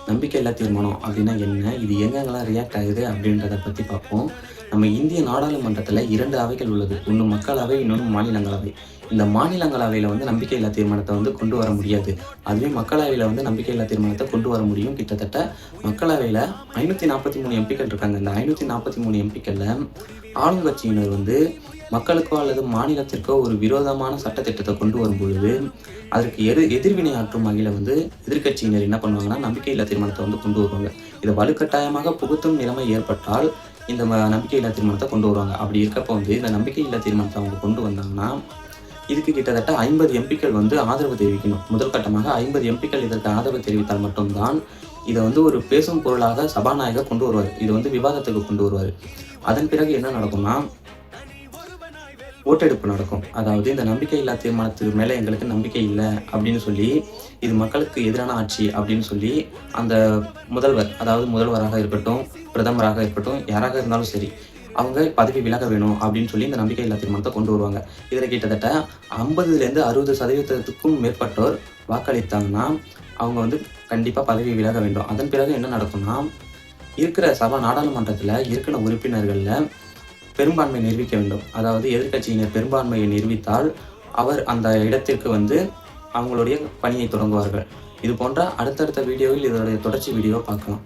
நம்பிக்கையில்லா தீர்மானம் அப்படின்னா என்ன? இது எங்கெங்கெல்லாம் ரியாக்ட் ஆகுது அப்படின்றத பத்தி பார்ப்போம். நம்ம இந்திய நாடாளுமன்றத்தில 2 அவைகள் உள்ளது. ஒண்ணு மக்களவை, இன்னொன்னு மாநிலங்களவை. இந்த மாநிலங்களவையில வந்து நம்பிக்கையில்லா தீர்மானத்த வந்து கொண்டு வர முடியாது. அதுவே மக்களவையில வந்து நம்பிக்கையில்லா தீர்மானத்த கொண்டு வர முடியும். கிட்டத்தட்ட மக்களவையில 543 எம்பிக்கள் இருக்காங்க. இந்த 543 எம்பிக்கள்ல ஆளுங்கட்சியினர் வந்து மக்களுக்கோ அல்லது மாநிலத்திற்கோ ஒரு விரோதமான சட்டத்திட்டத்தை கொண்டு வரும்பொழுது, அதற்கு எதிர்வினையாற்றும் வகையில வந்து எதிர்க்கட்சியினர் என்ன பண்ணுவாங்கன்னா, நம்பிக்கையில்லா தீர்மானத்த வந்து கொண்டு வருவாங்க. இத வலுக்கட்டாயமாக புகுத்தும் நிலைமை ஏற்பட்டால், இந்த நம்பிக்கையில்லா தீர்மானத்த கொண்டு வருவாங்க. அப்படி இருக்கப்ப வந்து இந்த நம்பிக்கையில்லா தீர்மானத்த அவங்க கொண்டு வந்தாங்கன்னா, இதுக்கு கிட்டத்தட்ட 50 எம்பிக்கள் வந்து ஆதரவு தெரிவிக்கணும். முதல் கட்டமாக 50 எம்பிக்கள் இதற்கு ஆதரவு தெரிவித்தால் மட்டும் தான், இத வந்து ஒரு பேசும் பொருளாக சபாநாயகர் கொண்டு வருவாரு. இது வந்து விவாதத்துக்கு கொண்டு வருவாரு. அதன் பிறகு என்ன நடக்கும்னா, ஓட்டெடுப்பு நடக்கும். அதாவது இந்த நம்பிக்கையில்லா தீர்மானத்துக்கு மேல எங்களுக்கு நம்பிக்கை இல்ல அப்படின்னு சொல்லி, இது மக்களுக்கு எதிரான ஆட்சி அப்படின்னு சொல்லி, அந்த முதல்வர், அதாவது முதல்வராக இருக்கட்டும், பிரதமராக இருக்கட்டும், யாராக இருந்தாலும் சரி, அவங்க பதவி விலக வேணும் அப்படின்னு சொல்லி இந்த நம்பிக்கையில்லா தீர்மானத்த கொண்டு வருவாங்க. இதில கிட்டத்தட்ட 50லேருந்து 60% மேற்பட்டோர் வாக்களித்தாங்கன்னா, அவங்க வந்து கண்டிப்பா பதவி விலக வேண்டும். அதன் பிறகு என்ன நடக்கும்னா, இருக்கிற நாடாளுமன்றத்தில இருக்கிற உறுப்பினர்கள்ல பெரும்பான்மை நிரூபிக்க வேண்டும். அதாவது எதிர்க்கட்சியினர் பெரும்பான்மையை நிரூபித்தால், அவர் அந்த இடத்திற்கு வந்து அவங்களுடைய பணியை தொடங்குவார்கள். இது போன்ற அடுத்தடுத்த வீடியோவில் இதனுடைய தொடர்ச்சி வீடியோ பார்க்கலாம்.